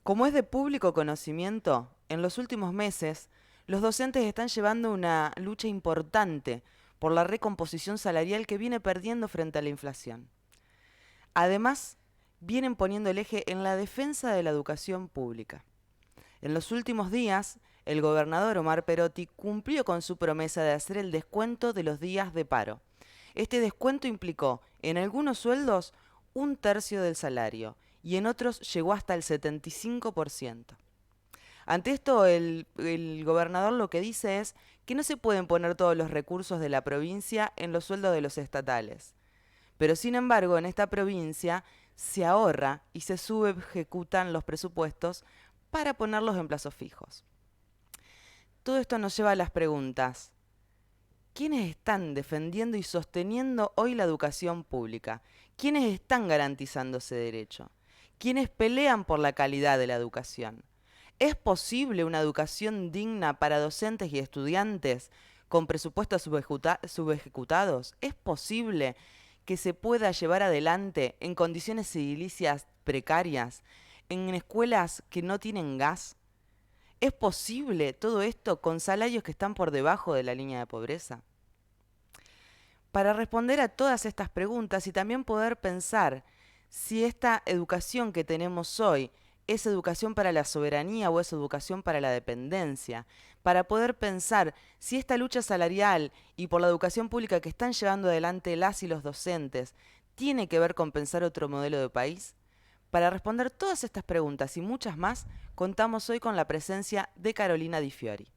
Como es de público conocimiento, en los últimos meses, los docentes están llevando una lucha importante por la recomposición salarial que viene perdiendo frente a la inflación. Además, vienen poniendo el eje en la defensa de la educación pública. En los últimos días, el gobernador Omar Perotti cumplió con su promesa de hacer el descuento de los días de paro. Este descuento implicó, en algunos sueldos, un tercio del salario y en otros llegó hasta el 75%. Ante esto, el gobernador lo que dice es que no se pueden poner todos los recursos de la provincia en los sueldos de los estatales. Pero sin embargo, en esta provincia se ahorra y se subejecutan los presupuestos para ponerlos en plazos fijos. Todo esto nos lleva a las preguntas. ¿Quiénes están defendiendo y sosteniendo hoy la educación pública? ¿Quiénes están garantizando ese derecho? ¿Quiénes pelean por la calidad de la educación? ¿Es posible una educación digna para docentes y estudiantes con presupuestos subejecutados? ¿Es posible que se pueda llevar adelante en condiciones edilicias precarias, en escuelas que no tienen gas? ¿Es posible todo esto con salarios que están por debajo de la línea de pobreza? Para responder a todas estas preguntas y también poder pensar si esta educación que tenemos hoy es educación para la soberanía o es educación para la dependencia, para poder pensar si esta lucha salarial y por la educación pública que están llevando adelante las y los docentes tiene que ver con pensar otro modelo de país. Para responder todas estas preguntas y muchas más, contamos hoy con la presencia de Carolina Di Fiori.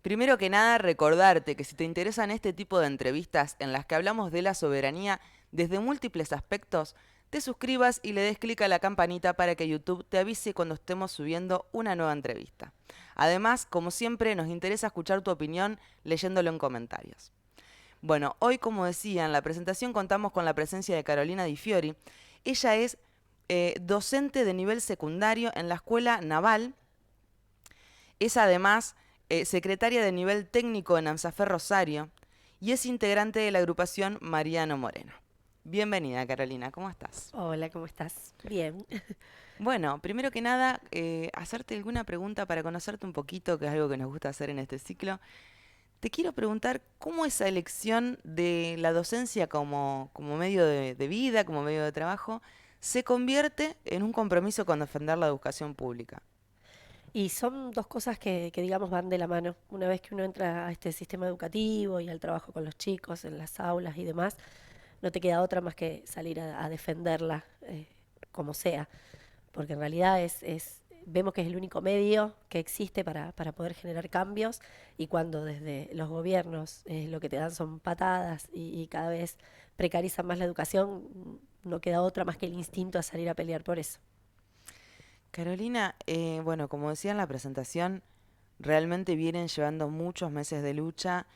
Primero que nada, recordarte que si te interesan este tipo de entrevistas en las que hablamos de la soberanía desde múltiples aspectos, te suscribas y le des clic a la campanita para que YouTube te avise cuando estemos subiendo una nueva entrevista. Además, como siempre, nos interesa escuchar tu opinión leyéndolo en comentarios. Bueno, hoy, como decía, en la presentación contamos con la presencia de Carolina Di Fiori. Ella es docente de nivel secundario en la Escuela Naval. Es además secretaria de nivel técnico en AMSAFER Rosario y es integrante de la agrupación Mariano Moreno. Bienvenida, Carolina, ¿cómo estás? Hola, ¿cómo estás? Bien. Bueno, primero que nada, hacerte alguna pregunta para conocerte un poquito, que es algo que nos gusta hacer en este ciclo. Te quiero preguntar cómo esa elección de la docencia como medio de vida, como medio de trabajo, se convierte en un compromiso con defender la educación pública. Y son dos cosas que, digamos, van de la mano. Una vez que uno entra a este sistema educativo y al trabajo con los chicos, en las aulas y demás, no te queda otra más que salir a defenderla, como sea. Porque en realidad vemos que es el único medio que existe para poder generar cambios y cuando desde los gobiernos lo que te dan son patadas y cada vez precarizan más la educación, no queda otra más que el instinto a salir a pelear por eso. Carolina, bueno, como decía en la presentación, realmente vienen llevando muchos meses de lucha.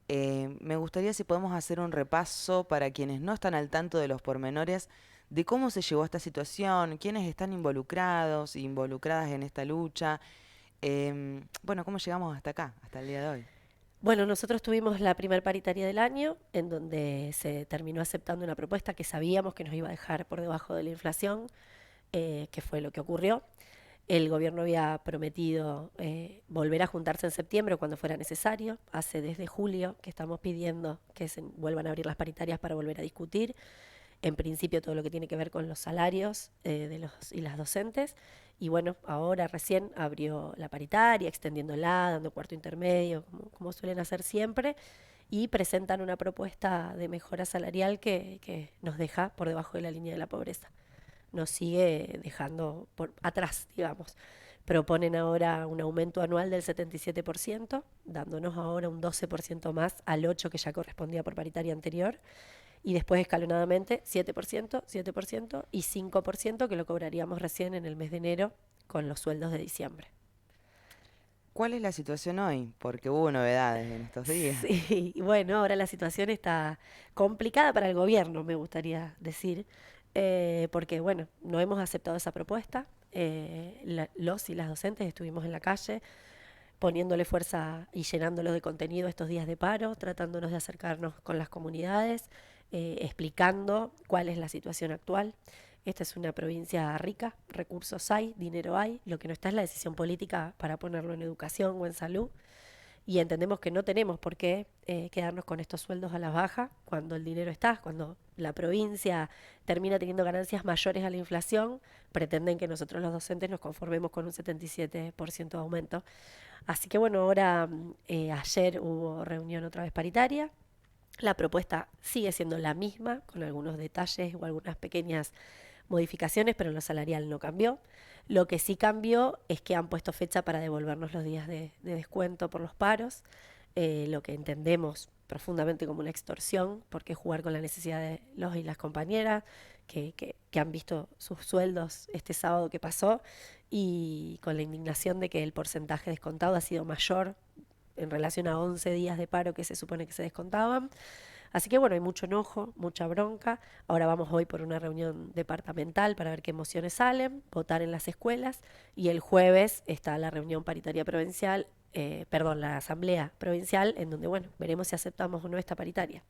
Me gustaría si podemos hacer un repaso para quienes no están al tanto de los pormenores de cómo se llegó a esta situación, quiénes están involucrados e involucradas en esta lucha. Bueno, cómo llegamos hasta acá, hasta el día de hoy. Bueno, nosotros tuvimos la primer paritaria del año, en donde se terminó aceptando una propuesta que sabíamos que nos iba a dejar por debajo de la inflación, que fue lo que ocurrió. El gobierno había prometido volver a juntarse en septiembre cuando fuera necesario. Hace desde julio que estamos pidiendo que se vuelvan a abrir las paritarias para volver a discutir en principio todo lo que tiene que ver con los salarios de los y las docentes. Y bueno, ahora recién abrió la paritaria, extendiéndola, dando cuarto intermedio, como suelen hacer siempre, y presentan una propuesta de mejora salarial que nos deja por debajo de la línea de la pobreza. Nos sigue dejando por atrás, digamos. Proponen ahora un aumento anual del 77%, dándonos ahora un 12% más al 8% que ya correspondía por paritaria anterior y después escalonadamente 7%, 7% y 5% que lo cobraríamos recién en el mes de enero con los sueldos de diciembre. ¿Cuál es la situación hoy? Porque hubo novedades en estos días. Sí, y bueno, ahora la situación está complicada para el gobierno, me gustaría decir, porque bueno, no hemos aceptado esa propuesta. Los y las docentes estuvimos en la calle poniéndole fuerza y llenándolo de contenido estos días de paro, tratándonos de acercarnos con las comunidades, explicando cuál es la situación actual. Esta es una provincia rica, recursos hay, dinero hay, lo que no está es la decisión política para ponerlo en educación o en salud, y entendemos que no tenemos por qué quedarnos con estos sueldos a la baja cuando el dinero está, cuando la provincia termina teniendo ganancias mayores a la inflación, pretenden que nosotros los docentes nos conformemos con un 77% de aumento. Así que bueno, ahora ayer hubo reunión otra vez paritaria. La propuesta sigue siendo la misma, con algunos detalles o algunas pequeñas modificaciones, pero en lo salarial no cambió. Lo que sí cambió es que han puesto fecha para devolvernos los días de descuento por los paros, lo que entendemos profundamente como una extorsión, porque jugar con la necesidad de los y las compañeras que han visto sus sueldos este sábado que pasó y con la indignación de que el porcentaje descontado ha sido mayor en relación a 11 días de paro que se supone que se descontaban. Así que bueno, hay mucho enojo, mucha bronca. Ahora vamos hoy por una reunión departamental para ver qué mociones salen, votar en las escuelas y el jueves está la reunión paritaria provincial, perdón, la asamblea provincial, en donde bueno, veremos si aceptamos o no esta paritaria.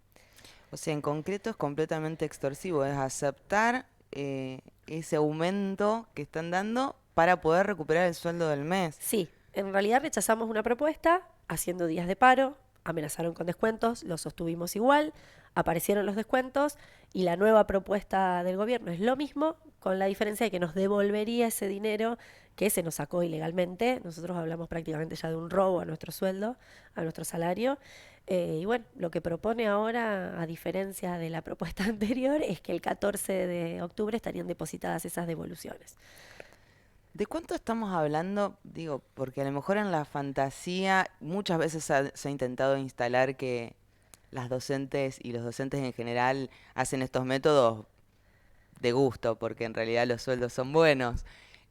O sea, en concreto es completamente extorsivo, es aceptar ese aumento que están dando para poder recuperar el sueldo del mes. Sí, en realidad rechazamos una propuesta haciendo días de paro, amenazaron con descuentos, lo sostuvimos igual, aparecieron los descuentos y la nueva propuesta del gobierno es lo mismo, con la diferencia de que nos devolvería ese dinero que se nos sacó ilegalmente. Nosotros hablamos prácticamente ya de un robo a nuestro sueldo, a nuestro salario. Y bueno, lo que propone ahora, a diferencia de la propuesta anterior, es que el 14 de octubre estarían depositadas esas devoluciones. ¿De cuánto estamos hablando? Digo, porque a lo mejor en la fantasía muchas veces se ha intentado instalar que las docentes y los docentes en general hacen estos métodos de gusto, porque en realidad los sueldos son buenos.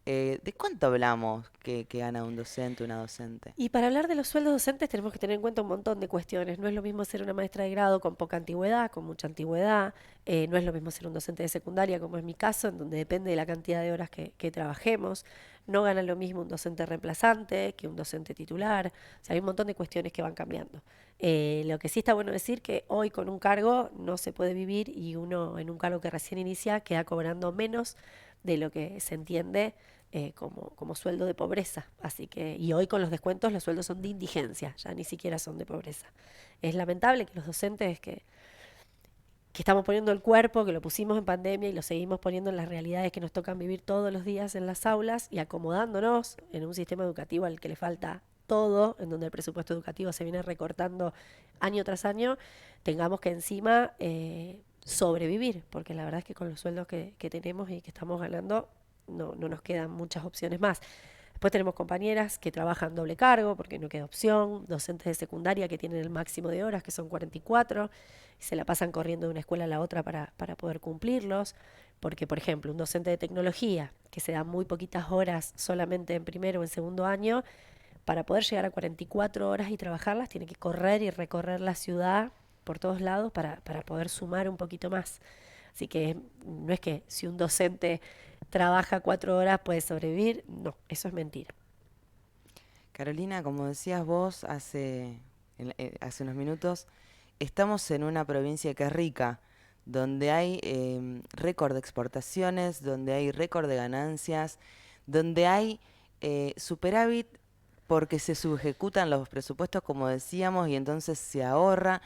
¿De cuánto hablamos que gana un docente, una docente? Y para hablar de los sueldos docentes tenemos que tener en cuenta un montón de cuestiones. No es lo mismo ser una maestra de grado con poca antigüedad, con mucha antigüedad. No es lo mismo ser un docente de secundaria, como es mi caso, en donde depende de la cantidad de horas que trabajemos. No gana lo mismo un docente reemplazante que un docente titular. O sea, hay un montón de cuestiones que van cambiando. Lo que sí está bueno decir que hoy con un cargo no se puede vivir y uno en un cargo que recién inicia queda cobrando menos de lo que se entiende como sueldo de pobreza. Así que, y hoy con los descuentos los sueldos son de indigencia, ya ni siquiera son de pobreza. Es lamentable que los docentes que estamos poniendo el cuerpo, que lo pusimos en pandemia y lo seguimos poniendo en las realidades que nos tocan vivir todos los días en las aulas y acomodándonos en un sistema educativo al que le falta todo, en donde el presupuesto educativo se viene recortando año tras año, tengamos que encima sobrevivir, porque la verdad es que con los sueldos que tenemos y que estamos ganando no nos quedan muchas opciones más. Después tenemos compañeras que trabajan doble cargo porque no queda opción, docentes de secundaria que tienen el máximo de horas, que son 44, y se la pasan corriendo de una escuela a la otra para poder cumplirlos, porque por ejemplo un docente de tecnología que se da muy poquitas horas solamente en primero o en segundo año, para poder llegar a 44 horas y trabajarlas tiene que correr y recorrer la ciudad por todos lados para poder sumar un poquito más. Así que no es que si un docente trabaja 4 horas puede sobrevivir, no, eso es mentira. Carolina, como decías vos hace unos minutos, estamos en una provincia que es rica, donde hay récord de exportaciones, donde hay récord de ganancias, donde hay superávit porque se subejecutan los presupuestos, como decíamos, y entonces se ahorra.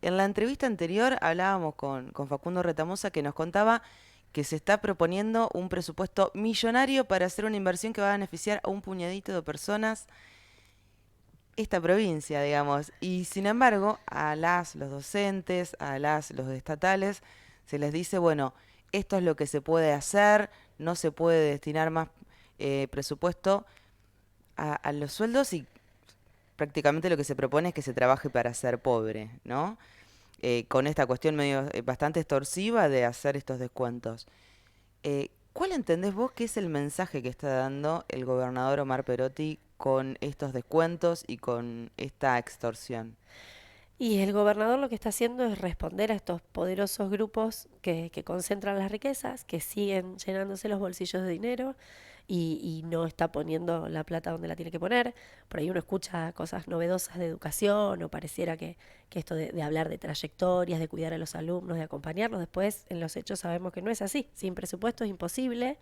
En la entrevista anterior hablábamos con Facundo Retamosa que nos contaba que se está proponiendo un presupuesto millonario para hacer una inversión que va a beneficiar a un puñadito de personas esta provincia, digamos. Y sin embargo, los docentes, los estatales, se les dice, bueno, esto es lo que se puede hacer, no se puede destinar más presupuesto a los sueldos y prácticamente lo que se propone es que se trabaje para ser pobre, ¿no? Con esta cuestión medio bastante extorsiva de hacer estos descuentos. ¿Cuál entendés vos que es el mensaje que está dando el gobernador Omar Perotti con estos descuentos y con esta extorsión? Y el gobernador lo que está haciendo es responder a estos poderosos grupos que concentran las riquezas, que siguen llenándose los bolsillos de dinero y no está poniendo la plata donde la tiene que poner. Por ahí uno escucha cosas novedosas de educación o pareciera que esto de hablar de trayectorias, de cuidar a los alumnos, de acompañarlos, después en los hechos sabemos que no es así. Sin presupuesto es imposible.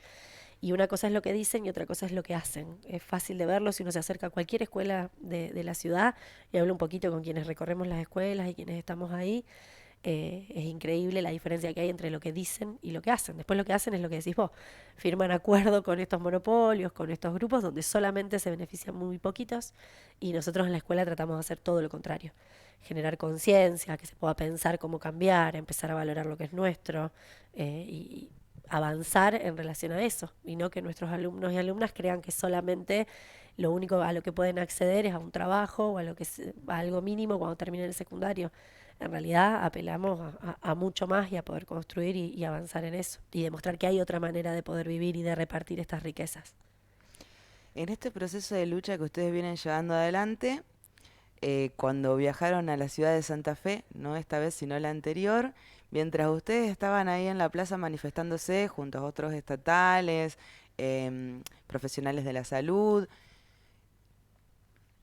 Y una cosa es lo que dicen y otra cosa es lo que hacen. Es fácil de verlo si uno se acerca a cualquier escuela de la ciudad y habla un poquito con quienes recorremos las escuelas y quienes estamos ahí. Es increíble la diferencia que hay entre lo que dicen y lo que hacen. Después lo que hacen es lo que decís vos. Firman acuerdo con estos monopolios, con estos grupos donde solamente se benefician muy poquitos y nosotros en la escuela tratamos de hacer todo lo contrario. Generar conciencia, que se pueda pensar cómo cambiar, empezar a valorar lo que es nuestro y avanzar en relación a eso y no que nuestros alumnos y alumnas crean que solamente lo único a lo que pueden acceder es a un trabajo o a, a algo mínimo cuando terminen el secundario. En realidad apelamos a mucho más y a poder construir y avanzar en eso y demostrar que hay otra manera de poder vivir y de repartir estas riquezas. En este proceso de lucha que ustedes vienen llevando adelante, cuando viajaron a la ciudad de Santa Fe, no esta vez sino la anterior, mientras ustedes estaban ahí en la plaza manifestándose junto a otros estatales, profesionales de la salud,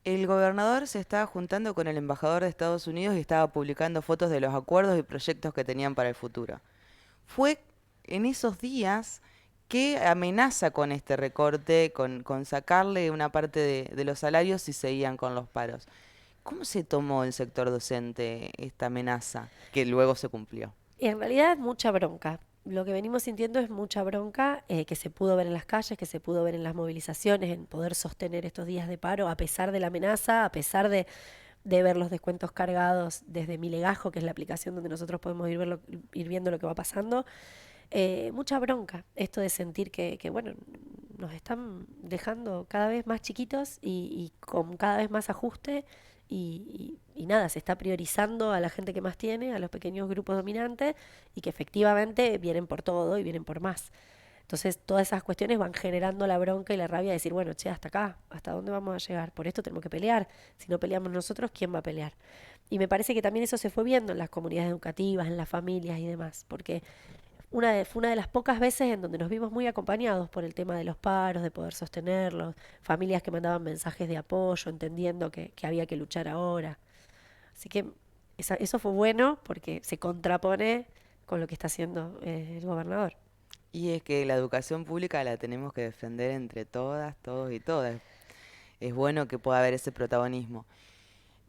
el gobernador se estaba juntando con el embajador de Estados Unidos y estaba publicando fotos de los acuerdos y proyectos que tenían para el futuro. Fue en esos días que amenaza con este recorte, con sacarle una parte de los salarios si seguían con los paros. ¿Cómo se tomó el sector docente esta amenaza que luego se cumplió? Y en realidad mucha bronca. Lo que venimos sintiendo es mucha bronca que se pudo ver en las calles, que se pudo ver en las movilizaciones, en poder sostener estos días de paro a pesar de la amenaza, a pesar de ver los descuentos cargados desde Mi Legajo, que es la aplicación donde nosotros podemos ir viendo lo que va pasando. Mucha bronca, esto de sentir que, bueno, nos están dejando cada vez más chiquitos y con cada vez más ajuste y nada, se está priorizando a la gente que más tiene, a los pequeños grupos dominantes y que efectivamente vienen por todo y vienen por más. Entonces todas esas cuestiones van generando la bronca y la rabia de decir, bueno, che, hasta acá, ¿hasta dónde vamos a llegar? Por esto tenemos que pelear. Si no peleamos nosotros, ¿quién va a pelear? Y me parece que también eso se fue viendo en las comunidades educativas, en las familias y demás, porque fue una de las pocas veces en donde nos vimos muy acompañados por el tema de los paros, de poder sostenerlos, familias que mandaban mensajes de apoyo, entendiendo que había que luchar ahora. Así que eso fue bueno porque se contrapone con lo que está haciendo el gobernador. Y es que la educación pública la tenemos que defender entre todas, todos y todas. Es bueno que pueda haber ese protagonismo.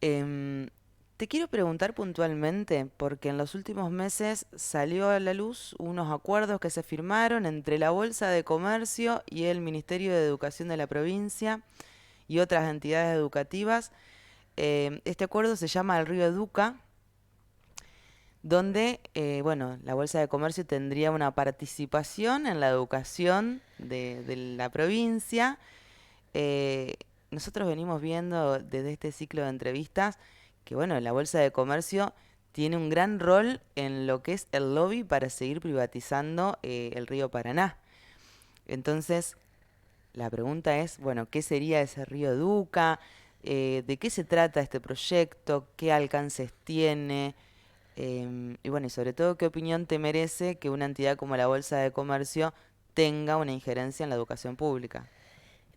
Em, Te quiero preguntar puntualmente, porque en los últimos meses salió a la luz unos acuerdos que se firmaron entre la Bolsa de Comercio y el Ministerio de Educación de la provincia y otras entidades educativas. Este acuerdo se llama el Río Educa, donde, bueno, la Bolsa de Comercio tendría una participación en la educación de la provincia. Eh, Nosotros venimos viendo desde este ciclo de entrevistas que, bueno, la Bolsa de Comercio tiene un gran rol en lo que es el lobby para seguir privatizando el río Paraná. Entonces, la pregunta es, bueno, ¿qué sería ese río Educa? ¿De qué se trata este proyecto? ¿Qué alcances tiene? Y bueno, y sobre todo, ¿qué opinión te merece que una entidad como la Bolsa de Comercio tenga una injerencia en la educación pública?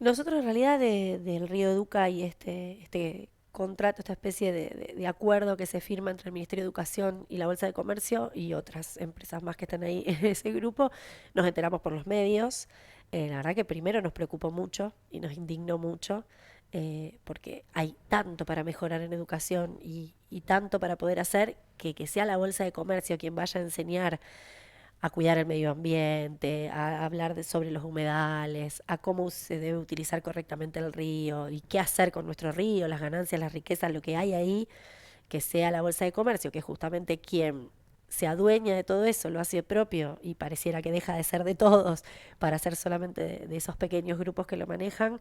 Nosotros en realidad del Río Educa y este contrato, esta especie de acuerdo que se firma entre el Ministerio de Educación y la Bolsa de Comercio y otras empresas más que están ahí en ese grupo, nos enteramos por los medios. La verdad que primero nos preocupó mucho y nos indignó mucho porque hay tanto para mejorar en educación y tanto para poder hacer que sea la Bolsa de Comercio quien vaya a enseñar a cuidar el medio ambiente, a hablar sobre los humedales, a cómo se debe utilizar correctamente el río y qué hacer con nuestro río, las ganancias, las riquezas, lo que hay ahí, que sea la Bolsa de Comercio, que es justamente quien se adueña de todo eso, lo hace propio y pareciera que deja de ser de todos para ser solamente de esos pequeños grupos que lo manejan,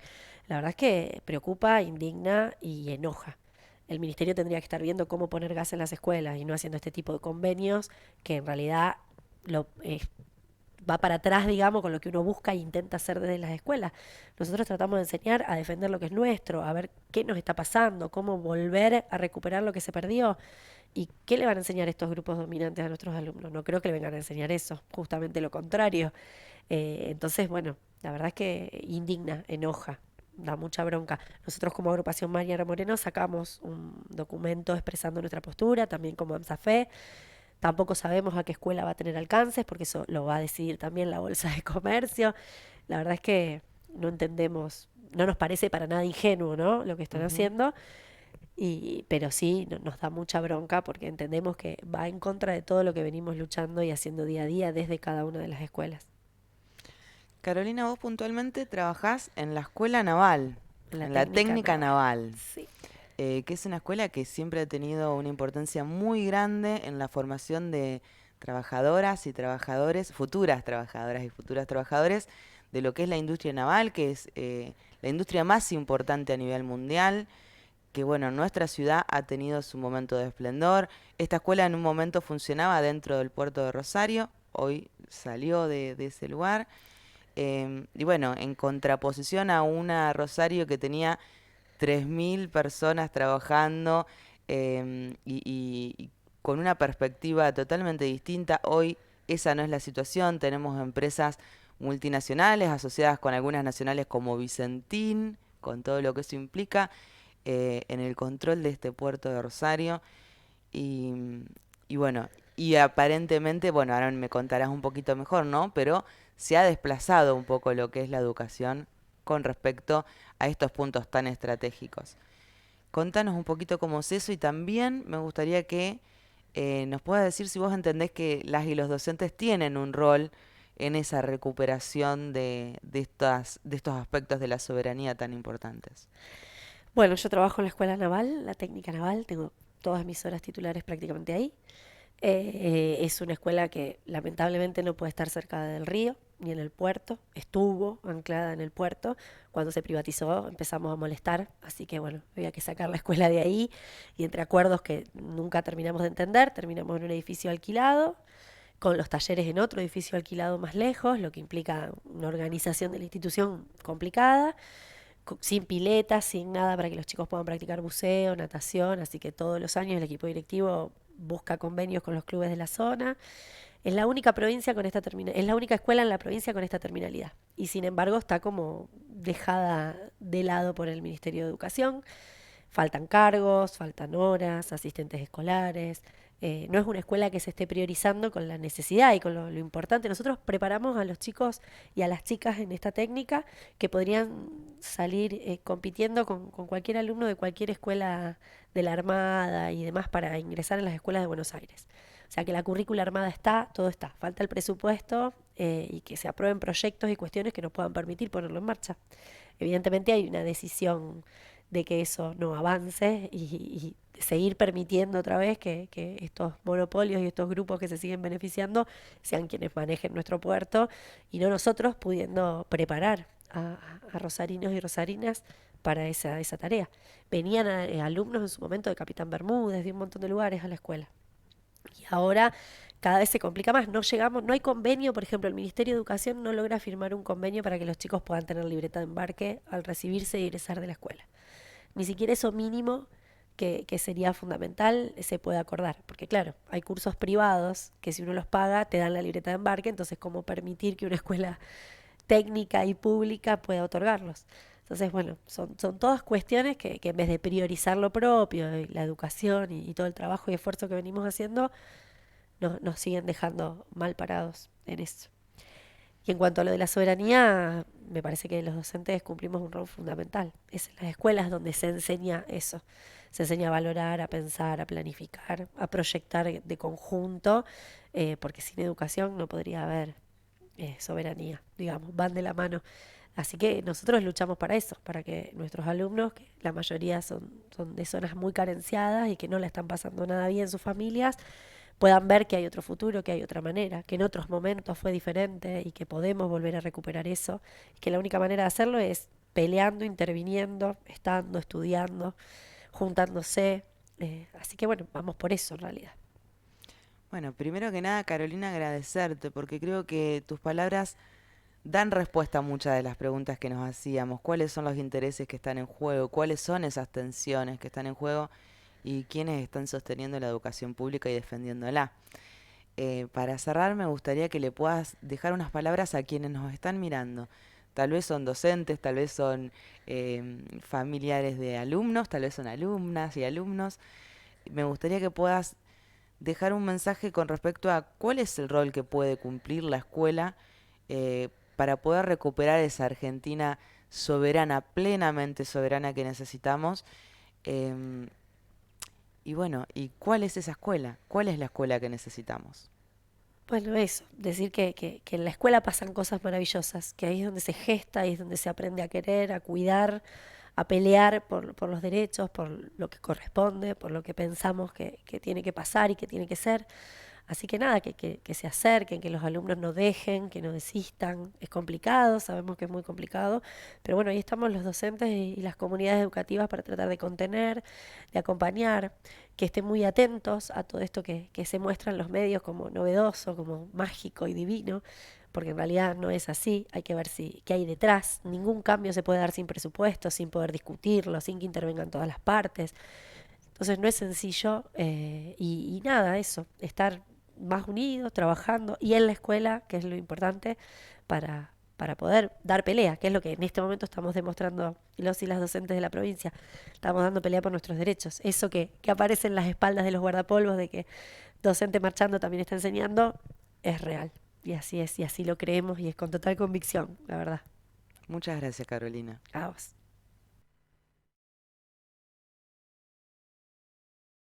la verdad es que preocupa, indigna y enoja. El ministerio tendría que estar viendo cómo poner gas en las escuelas y no haciendo este tipo de convenios que en realidad lo, va para atrás, digamos, con lo que uno busca e intenta hacer desde las escuelas. Nosotros tratamos de enseñar a defender lo que es nuestro, a ver qué nos está pasando, cómo volver a recuperar lo que se perdió. ¿Y qué le van a enseñar estos grupos dominantes a nuestros alumnos? No creo que le vengan a enseñar eso, justamente lo contrario. Entonces, bueno, la verdad es que indigna, enoja, da mucha bronca. Nosotros como agrupación Mariana Moreno sacamos un documento expresando nuestra postura, también como AMSAFE. Tampoco sabemos a qué escuela va a tener alcances, porque eso lo va a decidir también la Bolsa de Comercio. La verdad es que no entendemos, no nos parece para nada ingenuo, ¿no?, lo que están Ujú. haciendo, pero sí nos da mucha bronca porque entendemos que va en contra de todo lo que venimos luchando y haciendo día a día desde cada una de las escuelas. Carolina, vos puntualmente trabajás en la Escuela Naval, En la en la técnica Técnica naval. Naval, Sí. que es una escuela que siempre ha tenido una importancia muy grande en la formación de trabajadoras y trabajadores, futuras trabajadoras y futuros trabajadores, de lo que es la industria naval, que es la industria más importante a nivel mundial, que bueno, nuestra ciudad ha tenido su momento de esplendor. Esta escuela en un momento funcionaba dentro del puerto de Rosario, hoy salió de ese lugar. Y bueno, en contraposición a una Rosario que tenía 3.000 personas trabajando, y con una perspectiva totalmente distinta, hoy esa no es la situación. Tenemos empresas multinacionales asociadas con algunas nacionales como Vicentín, con todo lo que eso implica, en el control de este puerto de Rosario. Y, y bueno, y aparentemente, bueno, ahora me contarás un poquito mejor, ¿no? Pero se ha desplazado un poco lo que es la educación con respecto a estos puntos tan estratégicos. Contanos un poquito cómo es eso y también me gustaría que nos puedas decir si vos entendés que las y los docentes tienen un rol en esa recuperación de estos aspectos de la soberanía tan importantes. Bueno, yo trabajo en la escuela naval, la técnica naval, tengo todas mis horas titulares prácticamente ahí. Es una escuela que lamentablemente no puede estar cerca del río ni en el puerto. Estuvo anclada en el puerto. Cuando se privatizó empezamos a molestar, así que bueno, había que sacar la escuela de ahí y entre acuerdos que nunca terminamos de entender, terminamos en un edificio alquilado, con los talleres en otro edificio alquilado más lejos, lo que implica una organización de la institución complicada, sin piletas, sin nada para que los chicos puedan practicar buceo, natación, así que todos los años el equipo directivo busca convenios con los clubes de la zona. Es la única provincia con esta es la única escuela en la provincia con esta terminalidad. Y sin embargo está como dejada de lado por el Ministerio de Educación. Faltan cargos, faltan horas, asistentes escolares. No es una escuela que se esté priorizando con la necesidad y con lo importante. Nosotros preparamos a los chicos y a las chicas en esta técnica que podrían salir compitiendo con cualquier alumno de cualquier escuela de la Armada y demás para ingresar en las escuelas de Buenos Aires. O sea que la currícula armada está, todo está. Falta el presupuesto y que se aprueben proyectos y cuestiones que nos puedan permitir ponerlo en marcha. Evidentemente hay una decisión de que eso no avance y seguir permitiendo otra vez que estos monopolios y estos grupos que se siguen beneficiando sean quienes manejen nuestro puerto y no nosotros pudiendo preparar a rosarinos y rosarinas para esa tarea. Venían alumnos en su momento de Capitán Bermúdez, de un montón de lugares a la escuela. Y ahora cada vez se complica más. No llegamos, no hay convenio, por ejemplo, el Ministerio de Educación no logra firmar un convenio para que los chicos puedan tener libreta de embarque al recibirse y egresar de la escuela. Ni siquiera eso mínimo que sería fundamental se puede acordar. Porque claro, hay cursos privados que si uno los paga te dan la libreta de embarque, entonces cómo permitir que una escuela técnica y pública pueda otorgarlos. Entonces, bueno, son todas cuestiones que en vez de priorizar lo propio, y la educación y todo el trabajo y esfuerzo que venimos haciendo, nos siguen dejando mal parados en eso. Y en cuanto a lo de la soberanía, me parece que los docentes cumplimos un rol fundamental. Es en las escuelas donde se enseña eso. Se enseña a valorar, a pensar, a planificar, a proyectar de conjunto, porque sin educación no podría haber soberanía, digamos, van de la mano. Así que nosotros luchamos para eso, para que nuestros alumnos, que la mayoría son de zonas muy carenciadas y que no la están pasando nada bien sus familias, puedan ver que hay otro futuro, que hay otra manera, que en otros momentos fue diferente y que podemos volver a recuperar eso, y que la única manera de hacerlo es peleando, interviniendo, estando, estudiando, juntándose. Así que bueno, vamos por eso en realidad. Bueno, primero que nada, Carolina, agradecerte porque creo que tus palabras dan respuesta a muchas de las preguntas que nos hacíamos. ¿Cuáles son los intereses que están en juego? ¿Cuáles son esas tensiones que están en juego? ¿Y quiénes están sosteniendo la educación pública y defendiéndola? Para cerrar, me gustaría que le puedas dejar unas palabras a quienes nos están mirando. Tal vez son docentes, tal vez son familiares de alumnos, tal vez son alumnas y alumnos. Me gustaría que puedas dejar un mensaje con respecto a cuál es el rol que puede cumplir la escuela para poder recuperar esa Argentina soberana, plenamente soberana que necesitamos. Em, y bueno, ¿y cuál es esa escuela? ¿Cuál es la escuela que necesitamos? Bueno, eso, decir que en la escuela pasan cosas maravillosas, que ahí es donde se gesta, ahí es donde se aprende a querer, a cuidar, a pelear por los derechos, por lo que corresponde, por lo que pensamos que tiene que pasar y que tiene que ser. Así que nada, que se acerquen, que los alumnos no dejen, que no desistan. Es complicado, sabemos que es muy complicado, pero bueno, ahí estamos los docentes y las comunidades educativas para tratar de contener, de acompañar, que estén muy atentos a todo esto que se muestra en los medios como novedoso, como mágico y divino, porque en realidad no es así, hay que ver qué hay detrás. Ningún cambio se puede dar sin presupuesto, sin poder discutirlo, sin que intervengan todas las partes. Entonces no es sencillo y nada, eso, estar más unidos, trabajando y en la escuela, que es lo importante, para poder dar pelea, que es lo que en este momento estamos demostrando los y las docentes de la provincia. Estamos dando pelea por nuestros derechos. Eso que aparece en las espaldas de los guardapolvos de que docente marchando también está enseñando, es real. Y así es, y así lo creemos y es con total convicción, la verdad. Muchas gracias, Carolina. A vos.